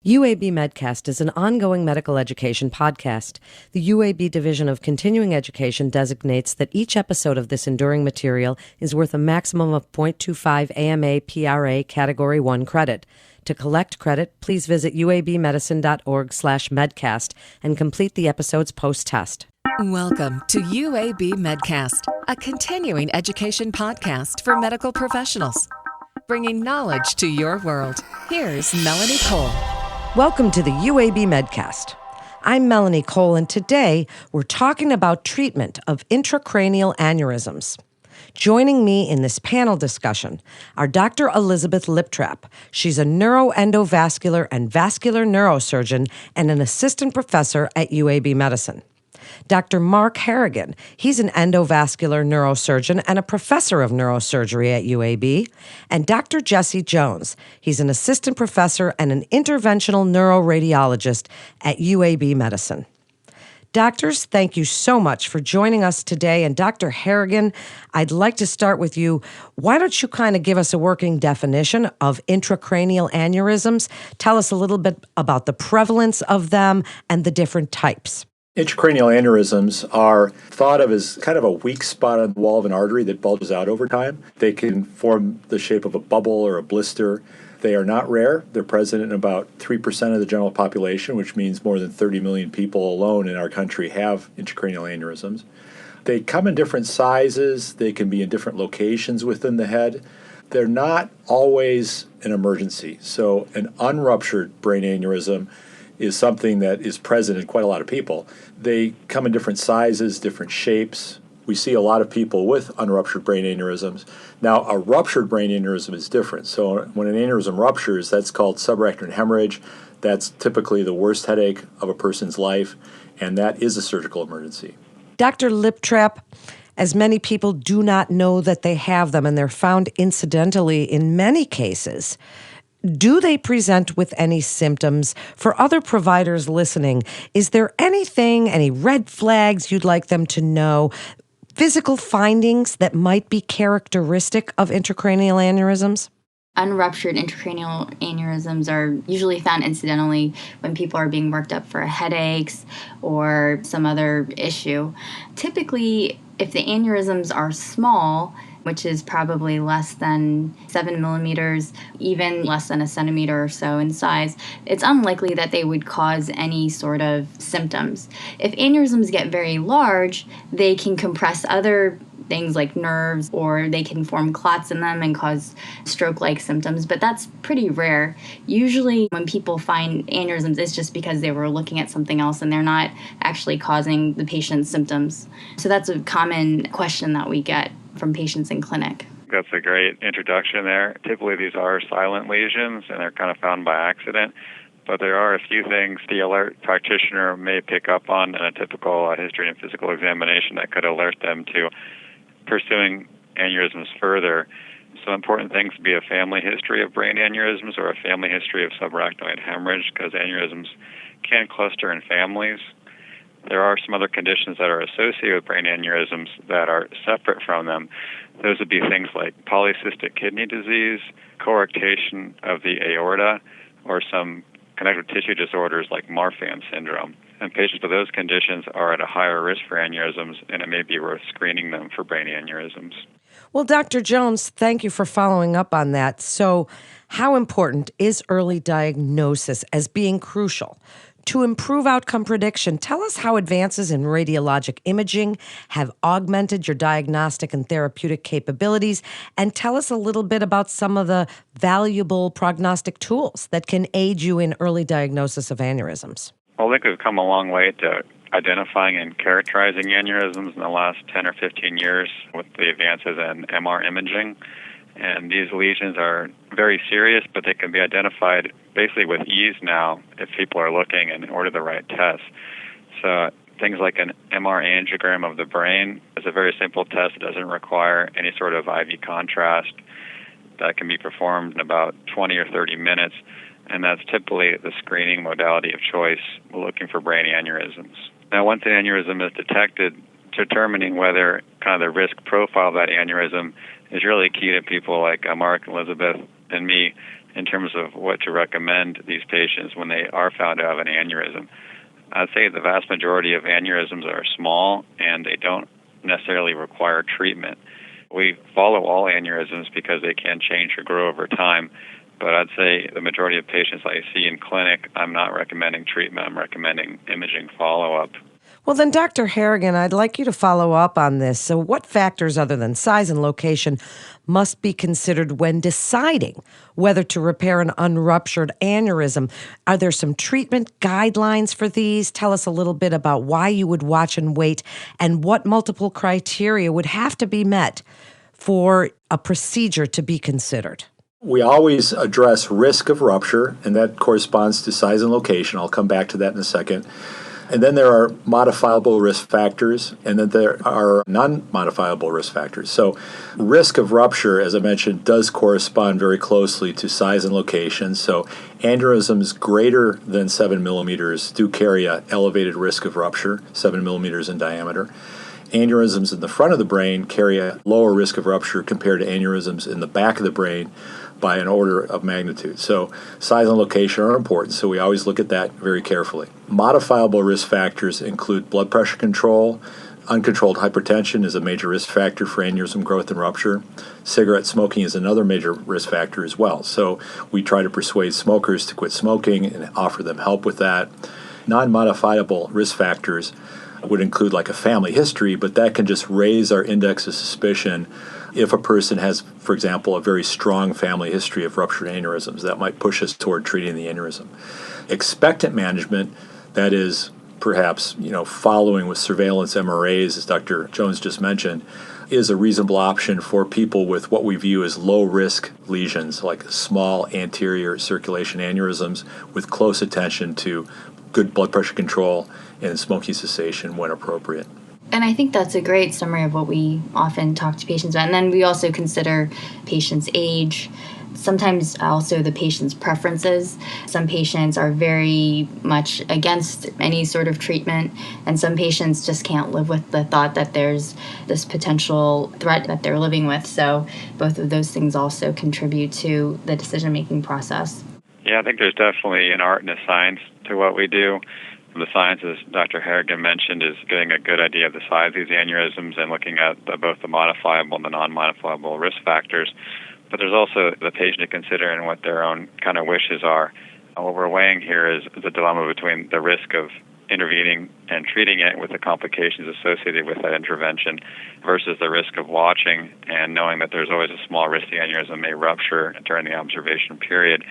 UAB Medcast is an ongoing medical education podcast. The UAB Division of Continuing Education designates that each episode of this enduring material is worth a maximum of 0.25 AMA PRA Category 1 credit. To collect credit, please visit uabmedicine.org/medcast and complete the episode's post-test. Welcome to UAB Medcast, a continuing education podcast for medical professionals, bringing knowledge to your world. Here's Melanie Cole. Welcome to the UAB Medcast. I'm Melanie Cole, and today we're talking about treatment of intracranial aneurysms. Joining me in this panel discussion are Dr. Elizabeth Liptrap. She's a neuroendovascular and vascular neurosurgeon and an assistant professor at UAB Medicine. Dr. Mark Harrigan, he's an endovascular neurosurgeon and a professor of neurosurgery at UAB. And Dr. Jesse Jones, he's an assistant professor and an interventional neuroradiologist at UAB Medicine. Doctors, thank you so much for joining us today. And Dr. Harrigan, I'd like to start with you. Why don't you kind of give us a working definition of intracranial aneurysms? Tell us a little bit about the prevalence of them and the different types. Intracranial aneurysms are thought of as kind of a weak spot on the wall of an artery that bulges out over time. They can form the shape of a bubble or a blister. They are not rare. They're present in about 3% of the general population, which means more than 30 million people alone in our country have intracranial aneurysms. They come in different sizes. They can be in different locations within the head. They're not always an emergency. So an unruptured brain aneurysm is something that is present in quite a lot of people. They come in different sizes, different shapes. We see a lot of people with unruptured brain aneurysms. Now, a ruptured brain aneurysm is different. So when an aneurysm ruptures, that's called subarachnoid hemorrhage. That's typically the worst headache of a person's life, and that is a surgical emergency. Dr. Liptrap, as many people do not know that they have them, and they're found incidentally in many cases, do they present with any symptoms? For other providers listening, is there anything, any red flags you'd like them to know, physical findings that might be characteristic of intracranial aneurysms? Unruptured intracranial aneurysms are usually found incidentally when people are being worked up for headaches or some other issue. Typically, if the aneurysms are small, which is probably less than 7 millimeters, even less than a centimeter or so in size, it's unlikely that they would cause any sort of symptoms. If aneurysms get very large, they can compress other things like nerves, or they can form clots in them and cause stroke-like symptoms, but that's pretty rare. Usually when people find aneurysms, it's just because they were looking at something else and they're not actually causing the patient's symptoms. So that's a common question that we get from patients in clinic. That's a great introduction there. Typically these are silent lesions and they're kind of found by accident, but there are a few things the alert practitioner may pick up on in a typical history and physical examination that could alert them to pursuing aneurysms further. So important things would be a family history of brain aneurysms or a family history of subarachnoid hemorrhage, because aneurysms can cluster in families. There are some other conditions that are associated with brain aneurysms that are separate from them. Those would be things like polycystic kidney disease, coarctation of the aorta, or some connective tissue disorders like Marfan syndrome. And patients with those conditions are at a higher risk for aneurysms, and it may be worth screening them for brain aneurysms. Well, Dr. Jones, thank you for following up on that. So, how important is early diagnosis as being crucial to improve outcome prediction? Tell us how advances in radiologic imaging have augmented your diagnostic and therapeutic capabilities, and tell us a little bit about some of the valuable prognostic tools that can aid you in early diagnosis of aneurysms. Well, I think we've come a long way to identifying and characterizing aneurysms in the last 10 or 15 years with the advances in MR imaging. And these lesions are very serious, but they can be identified basically with ease now if people are looking and order the right tests. So things like an MR angiogram of the brain is a very simple test. It doesn't require any sort of IV contrast. That can be performed in about 20 or 30 minutes, and that's typically the screening modality of choice looking for brain aneurysms. Now, once an aneurysm is detected, determining whether kind of the risk profile of that aneurysm is really key to people like Mark, Elizabeth, and me in terms of what to recommend these patients when they are found to have an aneurysm. I'd say the vast majority of aneurysms are small and they don't necessarily require treatment. We follow all aneurysms because they can change or grow over time, but I'd say the majority of patients I see in clinic, I'm not recommending treatment, I'm recommending imaging follow-up. Well, then, Dr. Harrigan, I'd like you to follow up on this. So what factors other than size and location must be considered when deciding whether to repair an unruptured aneurysm? Are there some treatment guidelines for these? Tell us a little bit about why you would watch and wait and what multiple criteria would have to be met for a procedure to be considered. We always address risk of rupture, and that corresponds to size and location. I'll come back to that in a second. And then there are modifiable risk factors, and then there are non-modifiable risk factors. So risk of rupture, as I mentioned, does correspond very closely to size and location. So aneurysms greater than 7 millimeters do carry an elevated risk of rupture, 7 millimeters in diameter. Aneurysms in the front of the brain carry a lower risk of rupture compared to aneurysms in the back of the brain by an order of magnitude. So size and location are important, so we always look at that very carefully. Modifiable risk factors include blood pressure control. Uncontrolled hypertension is a major risk factor for aneurysm growth and rupture. Cigarette smoking is another major risk factor as well. So we try to persuade smokers to quit smoking and offer them help with that. Non-modifiable risk factors would include like a family history, but that can just raise our index of suspicion if a person has, for example, a very strong family history of ruptured aneurysms. That might push us toward treating the aneurysm. Expectant management, that is perhaps following with surveillance MRAs, as Dr. Jones just mentioned, is a reasonable option for people with what we view as low-risk lesions, like small anterior circulation aneurysms with close attention to good blood pressure control and smoking cessation when appropriate. And I think that's a great summary of what we often talk to patients about. And then we also consider patients' age, sometimes also the patient's preferences. Some patients are very much against any sort of treatment, and some patients just can't live with the thought that there's this potential threat that they're living with. So both of those things also contribute to the decision-making process. Yeah, I think there's definitely an art and a science to what we do. The science, as Dr. Harrigan mentioned, is getting a good idea of the size of these aneurysms and looking at both the modifiable and the non-modifiable risk factors. But there's also the patient to consider and what their own kind of wishes are. What we're weighing here is the dilemma between the risk of intervening and treating it with the complications associated with that intervention versus the risk of watching and knowing that there's always a small risk the aneurysm may rupture during the observation period.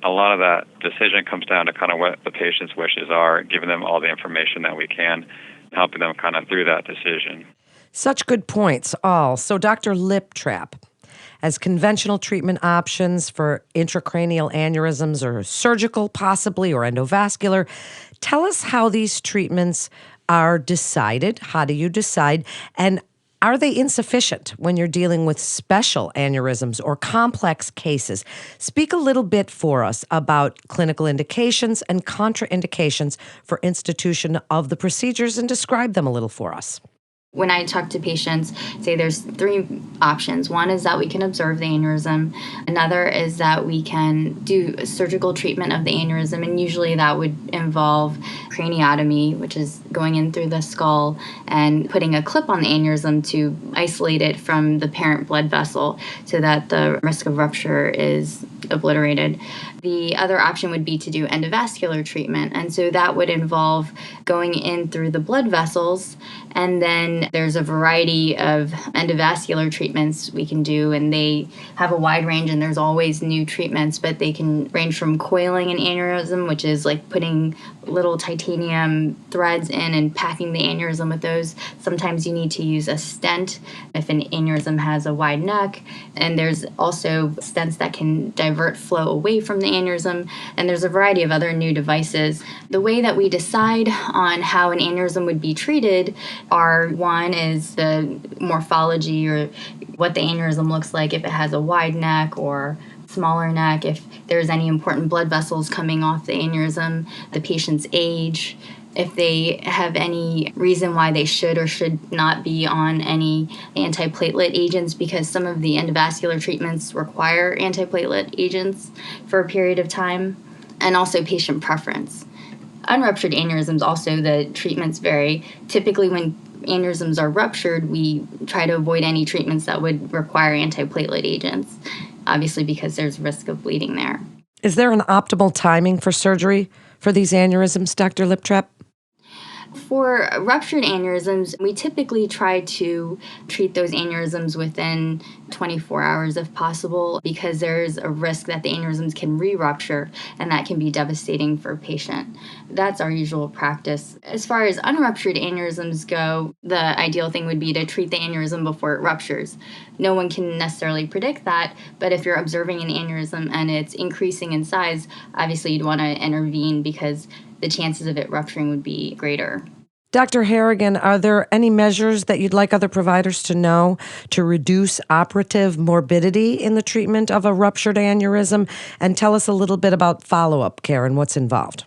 A lot of that decision comes down to kind of what the patient's wishes are, giving them all the information that we can, helping them kind of through that decision. Such good points, all. So, Dr. Liptrap, as conventional treatment options for intracranial aneurysms or surgical possibly or endovascular, tell us how these treatments are decided. How do you decide? And are they insufficient when you're dealing with special aneurysms or complex cases? Speak a little bit for us about clinical indications and contraindications for institution of the procedures and describe them a little for us. When I talk to patients, say there's three options. One is that we can observe the aneurysm. Another is that we can do a surgical treatment of the aneurysm, and usually that would involve craniotomy, which is going in through the skull and putting a clip on the aneurysm to isolate it from the parent blood vessel so that the risk of rupture is obliterated. The other option would be to do endovascular treatment, and so that would involve going in through the blood vessels, and then there's a variety of endovascular treatments we can do, and they have a wide range, and there's always new treatments, but they can range from coiling an aneurysm, which is like putting little titanium threads in and packing the aneurysm with those. Sometimes you need to use a stent if an aneurysm has a wide neck, and there's also stents that can divert flow away from the aneurysm, and there's a variety of other new devices. The way that we decide on how an aneurysm would be treated are, one is the morphology or what the aneurysm looks like, if it has a wide neck or smaller neck, if there's any important blood vessels coming off the aneurysm, the patient's age, if they have any reason why they should or should not be on any antiplatelet agents, because some of the endovascular treatments require antiplatelet agents for a period of time, and also patient preference. Unruptured aneurysms, also, the treatments vary. Typically, when aneurysms are ruptured, we try to avoid any treatments that would require antiplatelet agents, obviously because there's risk of bleeding there. Is there an optimal timing for surgery for these aneurysms, Dr. Liptrap? For ruptured aneurysms, we typically try to treat those aneurysms within 24 hours if possible, because there's a risk that the aneurysms can re-rupture, and that can be devastating for a patient. That's our usual practice. As far as unruptured aneurysms go, the ideal thing would be to treat the aneurysm before it ruptures. No one can necessarily predict that, but if you're observing an aneurysm and it's increasing in size, obviously you'd want to intervene because the chances of it rupturing would be greater. Dr. Harrigan, are there any measures that you'd like other providers to know to reduce operative morbidity in the treatment of a ruptured aneurysm? And tell us a little bit about follow-up care and what's involved.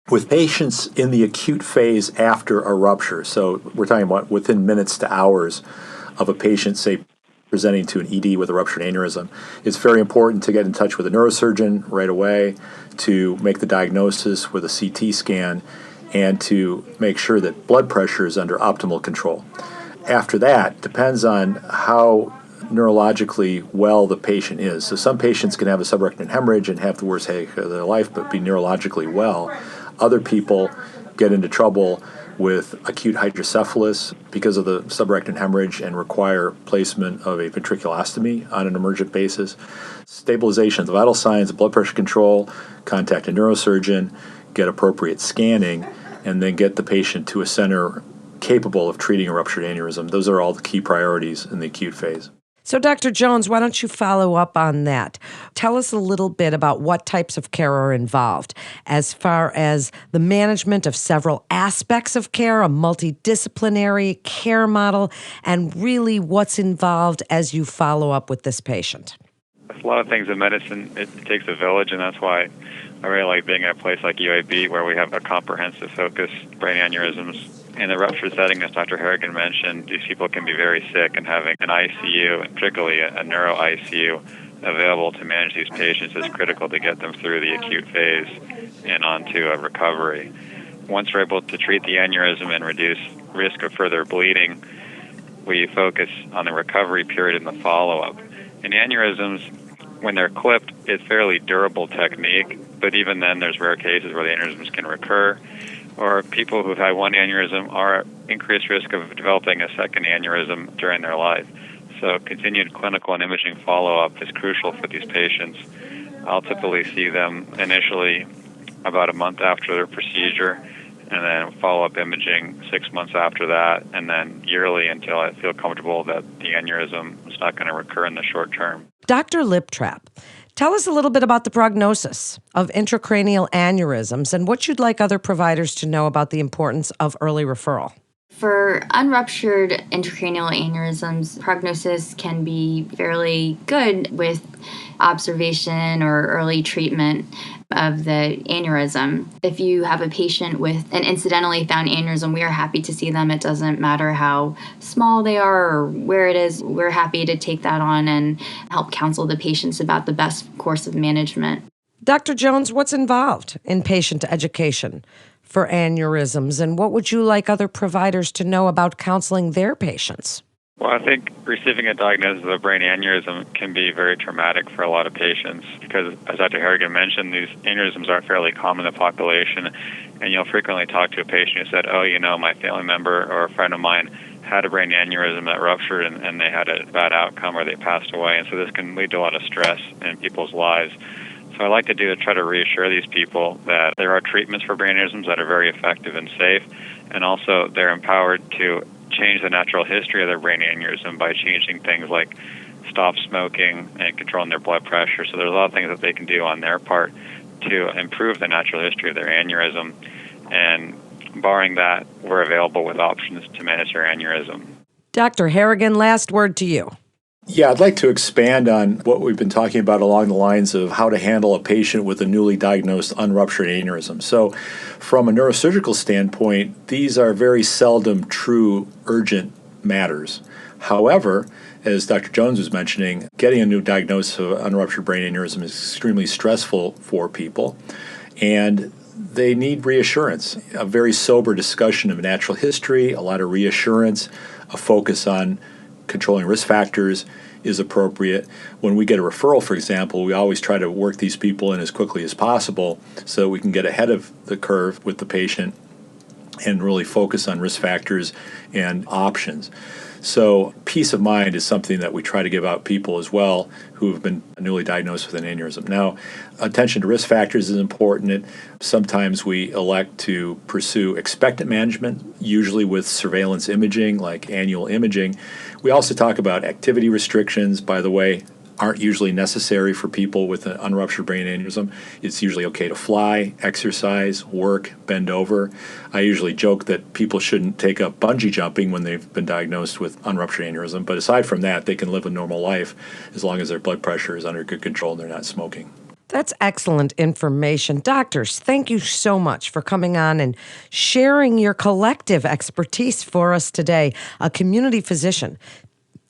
With patients in the acute phase after a rupture, so we're talking about within minutes to hours of a patient, say, presenting to an ED with a ruptured aneurysm, it's very important to get in touch with a neurosurgeon right away to make the diagnosis with a CT scan and to make sure that blood pressure is under optimal control. After that, depends on how neurologically well the patient is. So some patients can have a subarachnoid hemorrhage and have the worst headache of their life but be neurologically well. Other people get into trouble with acute hydrocephalus because of the subarachnoid hemorrhage and require placement of a ventriculostomy on an emergent basis. Stabilization of the vital signs, blood pressure control, contact a neurosurgeon, get appropriate scanning, and then get the patient to a center capable of treating a ruptured aneurysm. Those are all the key priorities in the acute phase. So, Dr. Jones, why don't you follow up on that? Tell us a little bit about what types of care are involved as far as the management of several aspects of care, a multidisciplinary care model, and really what's involved as you follow up with this patient. There's a lot of things in medicine. It takes a village, and that's why I really like being at a place like UAB where we have a comprehensive focus, brain aneurysms. In the ruptured setting, as Dr. Harrigan mentioned, these people can be very sick, and having an ICU, and particularly a neuro ICU, available to manage these patients is critical to get them through the acute phase and onto a recovery. Once we're able to treat the aneurysm and reduce risk of further bleeding, we focus on the recovery period and the follow-up. In aneurysms, when they're clipped, it's fairly durable technique, but even then there's rare cases where the aneurysms can recur, or people who've had one aneurysm are at increased risk of developing a second aneurysm during their life. So continued clinical and imaging follow-up is crucial for these patients. I'll typically see them initially about a month after their procedure, and then follow-up imaging 6 months after that, and then yearly until I feel comfortable that the aneurysm is not going to recur in the short term. Dr. Liptrap, tell us a little bit about the prognosis of intracranial aneurysms and what you'd like other providers to know about the importance of early referral. For unruptured intracranial aneurysms, prognosis can be fairly good with observation or early treatment of the aneurysm. If you have a patient with an incidentally found aneurysm, we are happy to see them. It doesn't matter how small they are or where it is. We're happy to take that on and help counsel the patients about the best course of management. Dr. Jones, what's involved in patient education for aneurysms, and what would you like other providers to know about counseling their patients? Well, I think receiving a diagnosis of a brain aneurysm can be very traumatic for a lot of patients because, as Dr. Harrigan mentioned, these aneurysms are fairly common in the population, and you'll frequently talk to a patient who said, my family member or a friend of mine had a brain aneurysm that ruptured and they had a bad outcome or they passed away, and so this can lead to a lot of stress in people's lives. So I like to do is try to reassure these people that there are treatments for brain aneurysms that are very effective and safe, and also they're empowered to change the natural history of their brain aneurysm by changing things like stop smoking and controlling their blood pressure. So there's a lot of things that they can do on their part to improve the natural history of their aneurysm. And barring that, we're available with options to manage their aneurysm. Dr. Harrigan, last word to you. Yeah, I'd like to expand on what we've been talking about along the lines of how to handle a patient with a newly diagnosed unruptured aneurysm. So, from a neurosurgical standpoint, these are very seldom true urgent matters. However, as Dr. Jones was mentioning, getting a new diagnosis of unruptured brain aneurysm is extremely stressful for people, and they need reassurance, a very sober discussion of natural history, a lot of reassurance, a focus on controlling risk factors is appropriate. When we get a referral, for example, we always try to work these people in as quickly as possible so we can get ahead of the curve with the patient and really focus on risk factors and options. So peace of mind is something that we try to give out people as well who have been newly diagnosed with an aneurysm. Now, attention to risk factors is important. Sometimes we elect to pursue expectant management, usually with surveillance imaging like annual imaging. We also talk about activity restrictions, by the way, aren't usually necessary for people with an unruptured brain aneurysm. It's usually okay to fly, exercise, work, bend over. I usually joke that people shouldn't take up bungee jumping when they've been diagnosed with unruptured aneurysm, but aside from that, they can live a normal life as long as their blood pressure is under good control and they're not smoking. That's excellent information. Doctors, thank you so much for coming on and sharing your collective expertise for us today. A community physician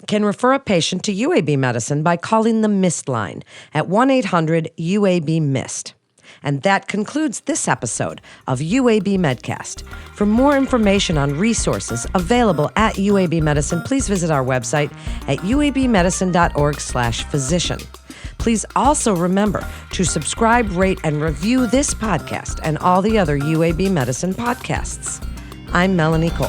can refer a patient to UAB Medicine by calling the MIST line at 1-800-UAB-MIST. And that concludes this episode of UAB Medcast. For more information on resources available at UAB Medicine, please visit our website at uabmedicine.org/physician. Please also remember to subscribe, rate, and review this podcast and all the other UAB Medicine podcasts. I'm Melanie Cole.